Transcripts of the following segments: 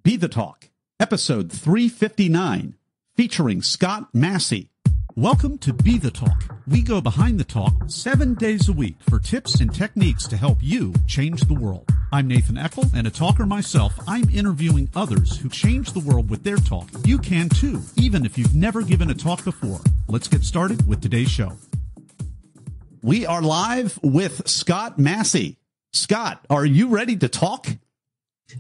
BeTheTalk, episode 359, featuring Scott Massey. Welcome to BeTheTalk. We go behind the talk 7 days a week for tips and techniques to help you change the world. I'm Nathan Eckel, and a talker myself. I'm interviewing others who change the world with their talk. You can too, even if you've never given a talk before. Let's get started with today's show. We are live with Scott Massey. Scott, are you ready to talk?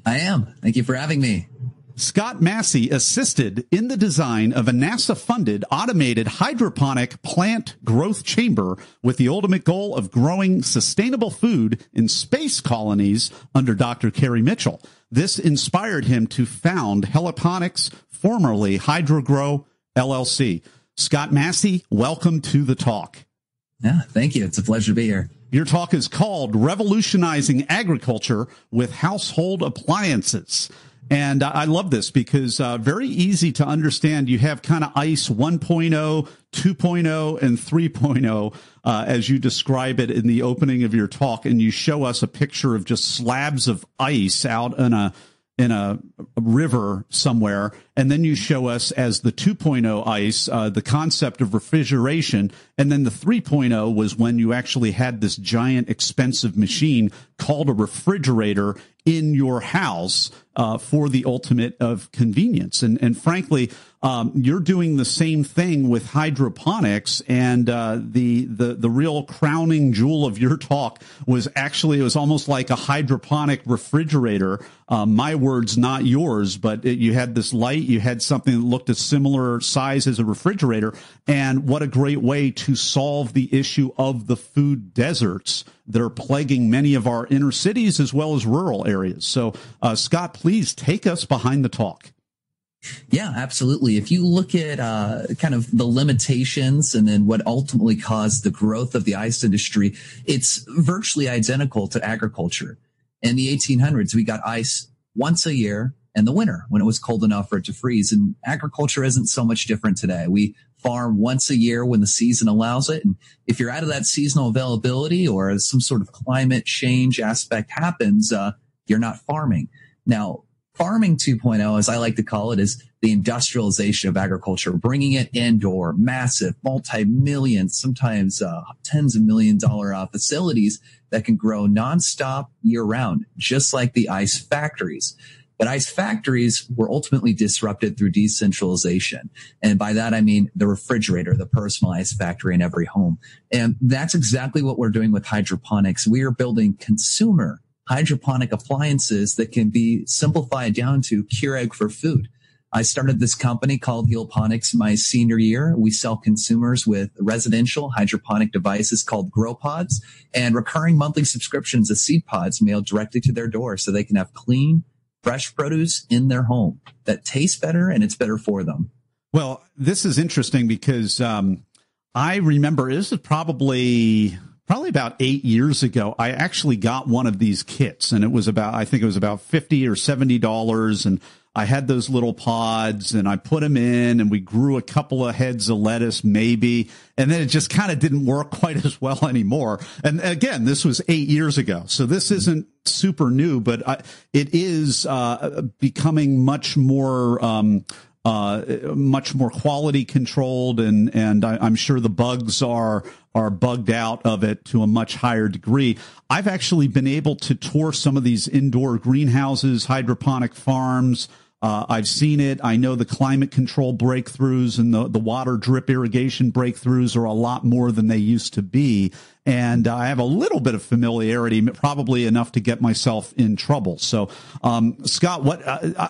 I am. Thank you for having me. Scott Massey assisted in the design of a NASA-funded automated hydroponic plant growth chamber with the ultimate goal of growing sustainable food in space colonies under Dr. Cary Mitchell. This inspired him to found Heliponixâ, formerly Hydro Grow LLC. Scott Massey, welcome to the talk. Yeah, thank you. It's a pleasure to be here. Your talk is called Revolutionizing Agriculture with Household Appliances. And I love this because very easy to understand. You have kind of ICE 1.0, 2.0, and 3.0 as you describe it in the opening of your talk. And you show us a picture of just slabs of ice out in a river somewhere. And then you show us as the 2.0 ice, the concept of refrigeration. And then the 3.0 was when you actually had this giant expensive machine called a refrigerator in your house for the ultimate of convenience. And frankly, you're doing the same thing with hydroponics. And the real crowning jewel of your talk was actually, it was almost like a hydroponic refrigerator. My words, not yours, but you had this light, you had something that looked a similar size as a refrigerator. And what a great way to solve the issue of the food deserts that are plaguing many of our inner cities as well as rural areas. So, Scott, please take us behind the talk. Yeah, absolutely. If you look at kind of the limitations and then what ultimately caused the growth of the ice industry, it's virtually identical to agriculture. In the 1800s, we got ice once a year in the winter when it was cold enough for it to freeze. And agriculture isn't so much different today. We farm once a year when the season allows it. And if you're out of that seasonal availability or some sort of climate change aspect happens, you're not farming. Now, farming 2.0, as I like to call it, is the industrialization of agriculture, bringing it indoor, massive, multi-million, sometimes tens of $1 million facilities that can grow nonstop year round, just like the ice factories. But ice factories were ultimately disrupted through decentralization. And by that, I mean the refrigerator, the personal ice factory in every home. And that's exactly what we're doing with hydroponics. We are building consumer hydroponic appliances that can be simplified down to Keurig for food. I started this company called Heliponixâ my senior year. We sell consumers with residential hydroponic devices called grow pods and recurring monthly subscriptions of seed pods mailed directly to their door so they can have clean, fresh produce in their home that tastes better and it's better for them. Well, this is interesting because I remember this is probably about 8 years ago. I actually got one of these kits, and it was I think it was about $50 or $70, and I had those little pods, and I put them in, and we grew a couple of heads of lettuce, maybe, and then it just kind of didn't work quite as well anymore. And again, this was 8 years ago, so this isn't super new, but it is becoming much more quality controlled, and I'm sure the bugs are bugged out of it to a much higher degree. I've actually been able to tour some of these indoor greenhouses, hydroponic farms. I've seen it. I know the climate control breakthroughs and the water drip irrigation breakthroughs are a lot more than they used to be. And I have a little bit of familiarity, probably enough to get myself in trouble. So, Scott, what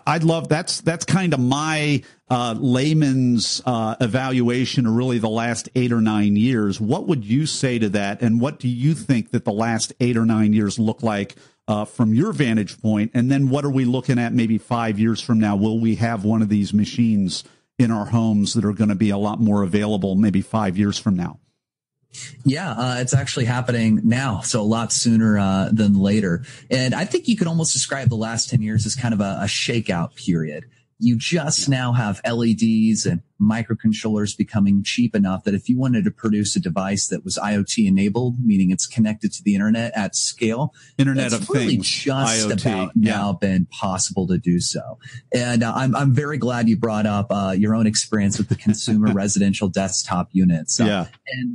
I'd love, that's kind of my layman's evaluation of really the last 8 or 9 years. What would you say to that? And what do you think that the last 8 or 9 years look like from your vantage point? And then what are we looking at maybe 5 years from now? Will we have one of these machines in our homes that are going to be a lot more available maybe 5 years from now? Yeah, it's actually happening now, so a lot sooner than later. And I think you could almost describe the last 10 years as kind of a shakeout period. you just now have LEDs and microcontrollers becoming cheap enough that if you wanted to produce a device that was IoT enabled, meaning it's connected to the internet at scale, Internet of really Things, just IoT, about now been possible to do so. And I'm very glad you brought up your own experience with the consumer residential desktop units. And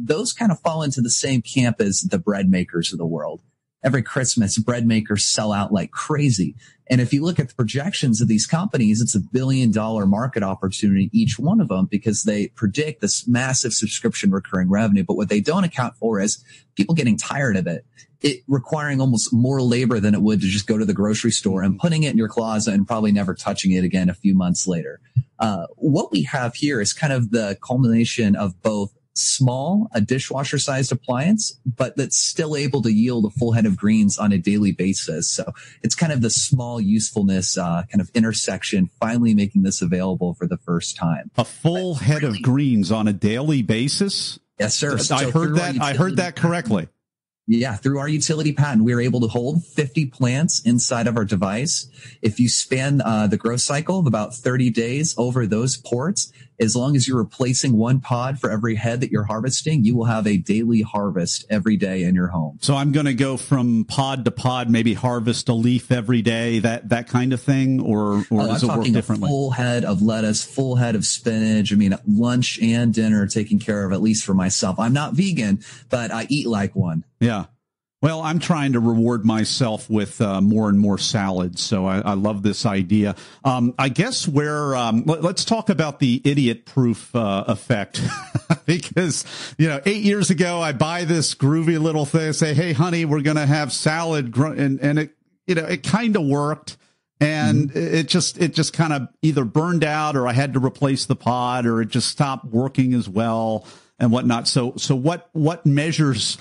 those kind of fall into the same camp as the bread makers of the world. Every Christmas, bread makers sell out like crazy. And if you look at the projections of these companies, it's $1 billion market opportunity, each one of them, because they predict this massive subscription recurring revenue. But what they don't account for is people getting tired of it requiring almost more labor than it would to just go to the grocery store and putting it in your closet and probably never touching it again a few months later. What we have here is kind of the culmination of both small, a dishwasher sized appliance, but that's still able to yield a full head of greens on a daily basis. So it's kind of the small usefulness, kind of intersection, finally making this available for the first time. A full head of greens on a daily basis? Yes, sir. I heard that correctly. Yeah, through our utility patent, we are able to hold 50 plants inside of our device. If you span the growth cycle of about 30 days over those ports, as long as you're replacing one pod for every head that you're harvesting, you will have a daily harvest every day in your home. So I'm going to go from pod to pod, maybe harvest a leaf every day, that kind of thing, or does it work differently? A full head of lettuce, full head of spinach. I mean, lunch and dinner taken care of, at least for myself. I'm not vegan, but I eat like one. Yeah. Well, I'm trying to reward myself with more and more salads, so I love this idea. I guess let's talk about the idiot-proof effect, because 8 years ago I buy this groovy little thing, say, "Hey, honey, we're going to have salad," and it kind of worked, and it just kind of either burned out, or I had to replace the pod, or it just stopped working as well and whatnot. So what measures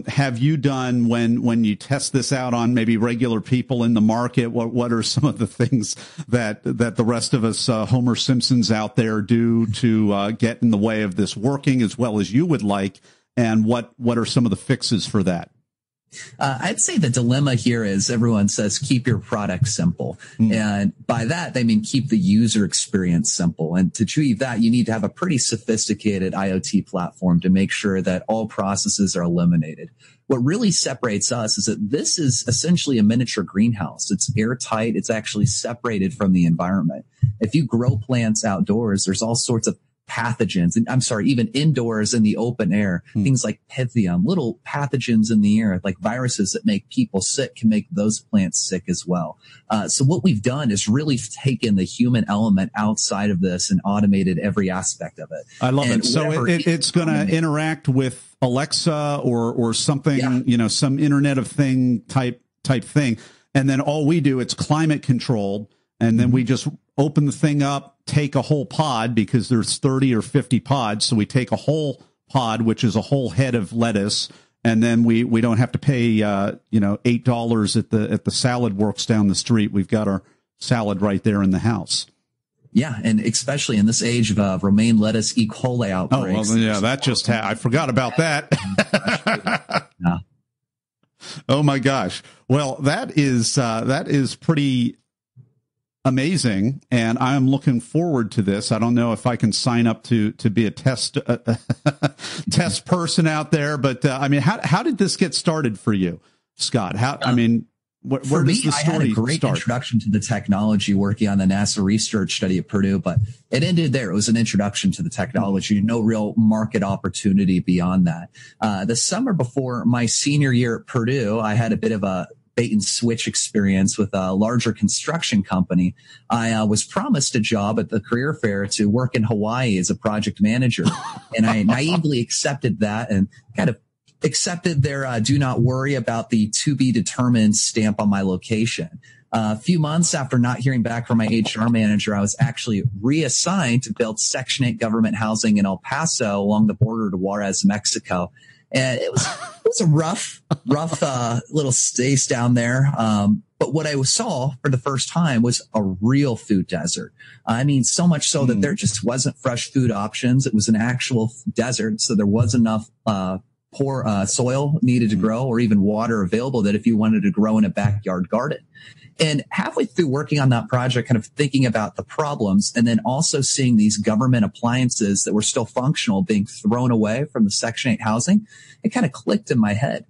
have you done when you test this out on maybe regular people in the market? What are some of the things that the rest of us Homer Simpsons out there do to get in the way of this working as well as you would like? And what are some of the fixes for that? I'd say the dilemma here is everyone says keep your product simple. And by that, they mean keep the user experience simple. And to achieve that, you need to have a pretty sophisticated IoT platform to make sure that all processes are eliminated. What really separates us is that this is essentially a miniature greenhouse. It's airtight. It's actually separated from the environment. If you grow plants outdoors, there's all sorts of pathogens, and even indoors in the open air, things like Pythium, little pathogens in the air, like viruses that make people sick, can make those plants sick as well. So what we've done is really taken the human element outside of this and automated every aspect of it. I love it. So it's going to interact with Alexa or something, some Internet of Thing type thing. And then all we do, it's climate controlled. And then we just open the thing up, take a whole pod, because there's 30 or 50 pods. So we take a whole pod, which is a whole head of lettuce. And then we don't have to pay, $8 at the salad works down the street. We've got our salad right there in the house. Yeah. And especially in this age of romaine lettuce E. coli outbreaks. Oh, well, yeah, that just I forgot about that. Yeah. Oh my gosh. Well, that is pretty amazing, and I'm looking forward to this. I don't know if I can sign up to be a test person out there, but how did this get started for you, Scott? Where does the story start? I had a great introduction to the technology working on the NASA research study at Purdue, but it ended there. It was an introduction to the technology, no real market opportunity beyond that. The summer before my senior year at Purdue, I had a bit of a bait and switch experience with a larger construction company. I was promised a job at the career fair to work in Hawaii as a project manager. And I naively accepted that and kind of accepted their do not worry about the to be determined stamp on my location. A few months after not hearing back from my HR manager, I was actually reassigned to build Section 8 government housing in El Paso along the border to Juarez, Mexico. And it was a rough little stays down there. But what I saw for the first time was a real food desert. I mean, so much so that there just wasn't fresh food options. It was an actual desert. So there was enough poor soil needed to grow, or even water available, that if you wanted to grow in a backyard garden. And halfway through working on that project, kind of thinking about the problems and then also seeing these government appliances that were still functional being thrown away from the Section 8 housing, it kind of clicked in my head.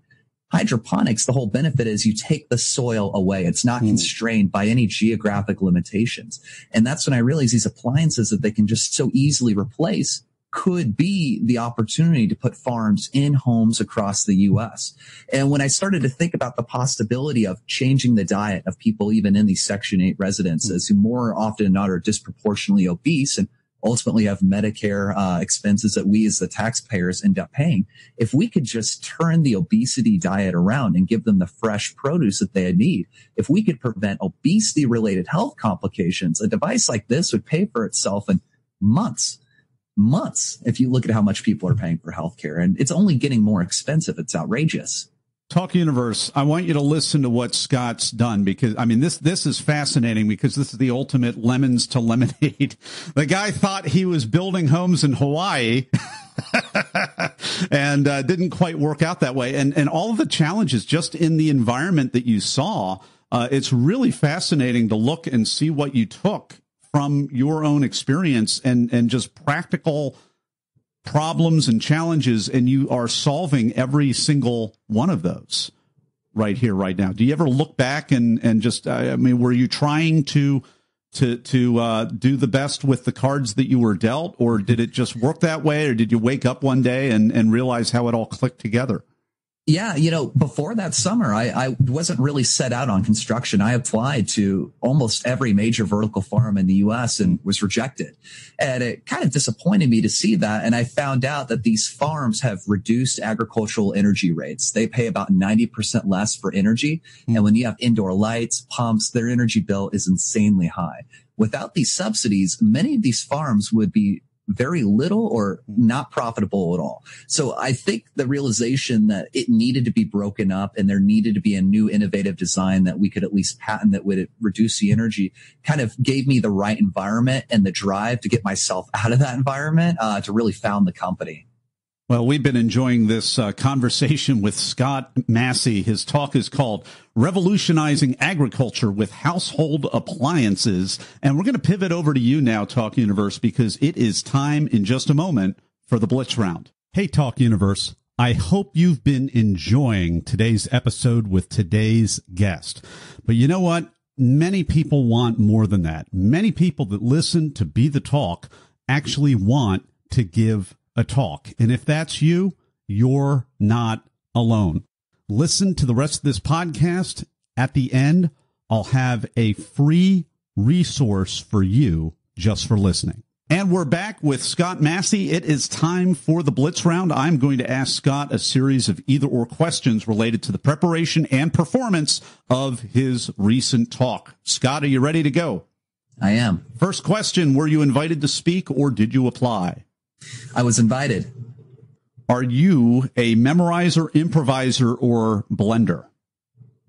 Hydroponics, the whole benefit is you take the soil away. It's not constrained by any geographic limitations. And that's when I realized these appliances that they can just so easily replace could be the opportunity to put farms in homes across the U.S. And when I started to think about the possibility of changing the diet of people even in these Section 8 residences who more often than not are disproportionately obese and ultimately have Medicare expenses that we as the taxpayers end up paying. If we could just turn the obesity diet around and give them the fresh produce that they need, if we could prevent obesity-related health complications, a device like this would pay for itself in months, if you look at how much people are paying for healthcare. And it's only getting more expensive. It's outrageous. Talk Universe, I want you to listen to what Scott's done, because I mean, this is fascinating, because this is the ultimate lemons to lemonade. The guy thought he was building homes in Hawaii and didn't quite work out that way. And all of the challenges just in the environment that you saw, it's really fascinating to look and see what you took from your own experience and just practical problems and challenges, and you are solving every single one of those right here, right now. Do you ever look back and just, I mean, were you trying to do the best with the cards that you were dealt, or did it just work that way, or did you wake up one day and realize how it all clicked together? Yeah, before that summer, I wasn't really set out on construction. I applied to almost every major vertical farm in the U.S. and was rejected. And it kind of disappointed me to see that. And I found out that these farms have reduced agricultural energy rates. They pay about 90% less for energy. And when you have indoor lights, pumps, their energy bill is insanely high. Without these subsidies, many of these farms would be very little or not profitable at all. So I think the realization that it needed to be broken up and there needed to be a new innovative design that we could at least patent that would reduce the energy kind of gave me the right environment and the drive to get myself out of that environment to really found the company. Well, we've been enjoying this conversation with Scott Massey. His talk is called Revolutionizing Agriculture with Household Appliances. And we're going to pivot over to you now, Talk Universe, because it is time in just a moment for the Blitz Round. Hey, Talk Universe. I hope you've been enjoying today's episode with today's guest. But you know what? Many people want more than that. Many people that listen to Be the Talk actually want to give a talk. And if that's you, you're not alone. Listen to the rest of this podcast. At the end, I'll have a free resource for you just for listening. And we're back with Scott Massey. It is time for the Blitz Round. I'm going to ask Scott a series of either or questions related to the preparation and performance of his recent talk. Scott, are you ready to go? I am. First question, were you invited to speak or did you apply? I was invited. Are you a memorizer, improviser, or blender?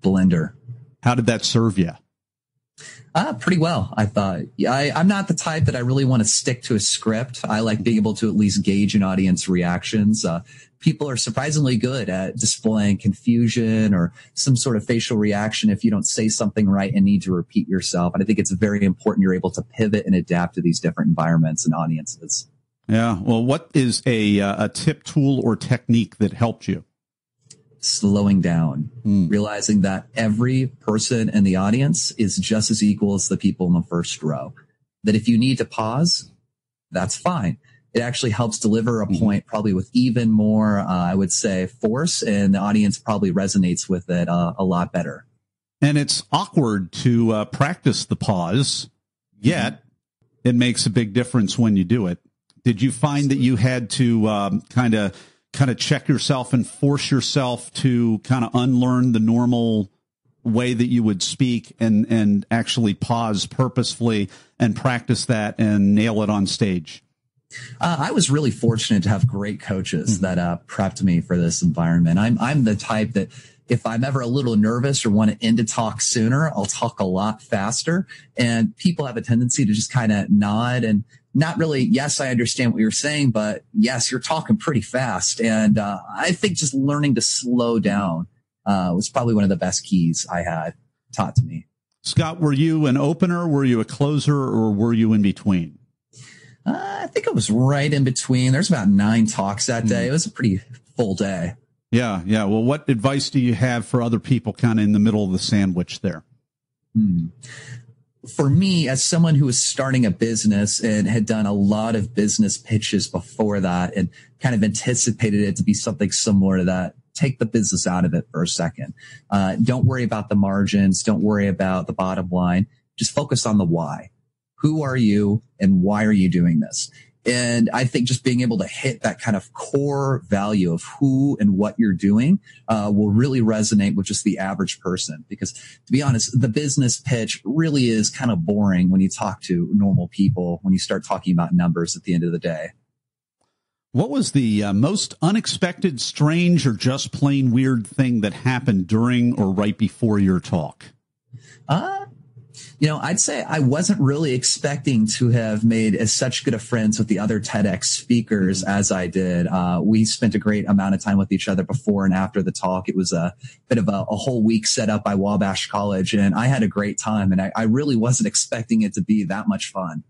Blender. How did that serve you? Pretty well, I thought. I'm not the type that I really want to stick to a script. I like being able to at least gauge an audience reactions. People are surprisingly good at displaying confusion or some sort of facial reaction if you don't say something right and need to repeat yourself. And I think it's very important you're able to pivot and adapt to these different environments and audiences. Yeah. Well, what is a tip, tool, or technique that helped you? Slowing down, realizing that every person in the audience is just as equal as the people in the first row. That if you need to pause, that's fine. It actually helps deliver a point probably with even more, I would say, force, and the audience probably resonates with it a lot better. And it's awkward to practice the pause, yet it makes a big difference when you do it. Did you find that you had to kind of check yourself and force yourself to kind of unlearn the normal way that you would speak and actually pause purposefully and practice that and nail it on stage? I was really fortunate to have great coaches that prepped me for this environment. I'm the type that if I'm ever a little nervous or want to end a talk sooner, I'll talk a lot faster. And people have a tendency to just kind of nod and not really, yes, I understand what you're saying, but yes, you're talking pretty fast. And I think just learning to slow down was probably one of the best keys I had taught to me. Scott, were you an opener? Were you a closer, or were you in between? I think it was right in between. There's about 9 talks that day. It was a pretty full day. Yeah. Well, what advice do you have for other people kind of in the middle of the sandwich there? For me, as someone who was starting a business and had done a lot of business pitches before that and kind of anticipated it to be something similar to that, take the business out of it for a second. Don't worry about the margins. Don't worry about the bottom line. Just focus on the why. Who are you and why are you doing this? And I think just being able to hit that kind of core value of who and what you're doing will really resonate with just the average person. Because to be honest, the business pitch really is kind of boring when you talk to normal people, when you start talking about numbers at the end of the day. What was the most unexpected, strange, or just plain weird thing that happened during or right before your talk? I'd say I wasn't really expecting to have made as such good of friends with the other TEDx speakers as I did. We spent a great amount of time with each other before and after the talk. It was a bit of a whole week set up by Wabash College, and I had a great time, and I really wasn't expecting it to be that much fun.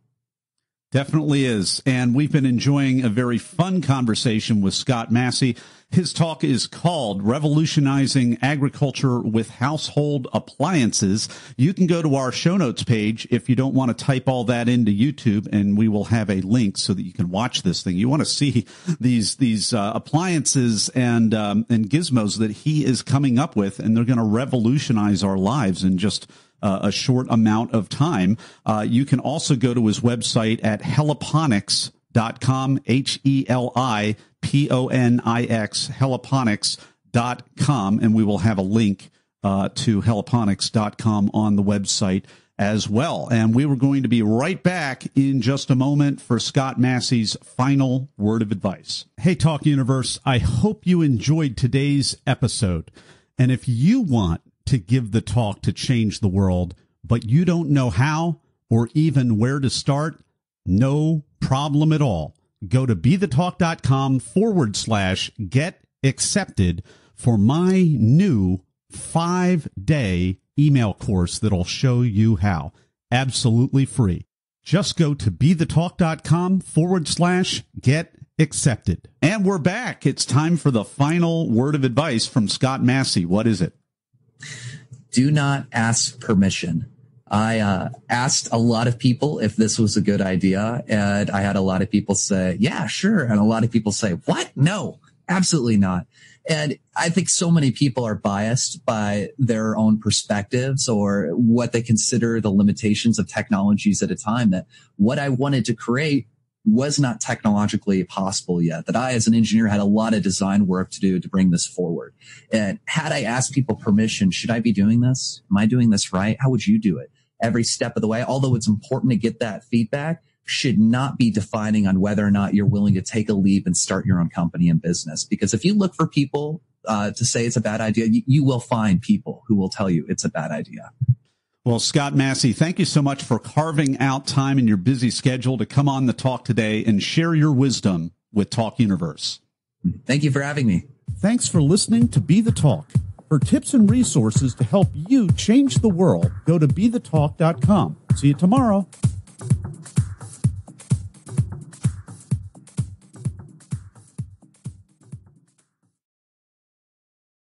Definitely is. And we've been enjoying a very fun conversation with Scott Massey. His talk is called Revolutionizing Agriculture with Household Appliances. You can go to our show notes page if you don't want to type all that into YouTube, and we will have a link so that you can watch this thing. You want to see these appliances and gizmos that he is coming up with, and they're going to revolutionize our lives in just a short amount of time. You can also go to his website at Heliponixâ.com, Heliponix, Heliponix.com, and we will have a link to Heliponix.com on the website as well. And we were going to be right back in just a moment for Scott Massey's final word of advice. Hey, Talk Universe, I hope you enjoyed today's episode. And if you want to give the talk to change the world, but you don't know how or even where to start, no problem at all. Go to BeTheTalk.com/get accepted for my new 5-day email course that'll show you how. Absolutely free. Just go to BeTheTalk.com/get accepted. And we're back. It's time for the final word of advice from Scott Massey. What is it? Do not ask permission. I asked a lot of people if this was a good idea, and I had a lot of people say, yeah, sure. And a lot of people say, what? No, absolutely not. And I think so many people are biased by their own perspectives or what they consider the limitations of technologies at a time, that what I wanted to create was not technologically possible yet, that I, as an engineer, had a lot of design work to do to bring this forward. And had I asked people permission, should I be doing this? Am I doing this right? How would you do it? Every step of the way, although it's important to get that feedback, should not be defining on whether or not you're willing to take a leap and start your own company and business. Because if you look for people to say it's a bad idea, you will find people who will tell you it's a bad idea. Well, Scott Massey, thank you so much for carving out time in your busy schedule to come on the talk today and share your wisdom with Talk Universe. Thank you for having me. Thanks for listening to Be the Talk. For tips and resources to help you change the world, go to BeTheTalk.com. See you tomorrow.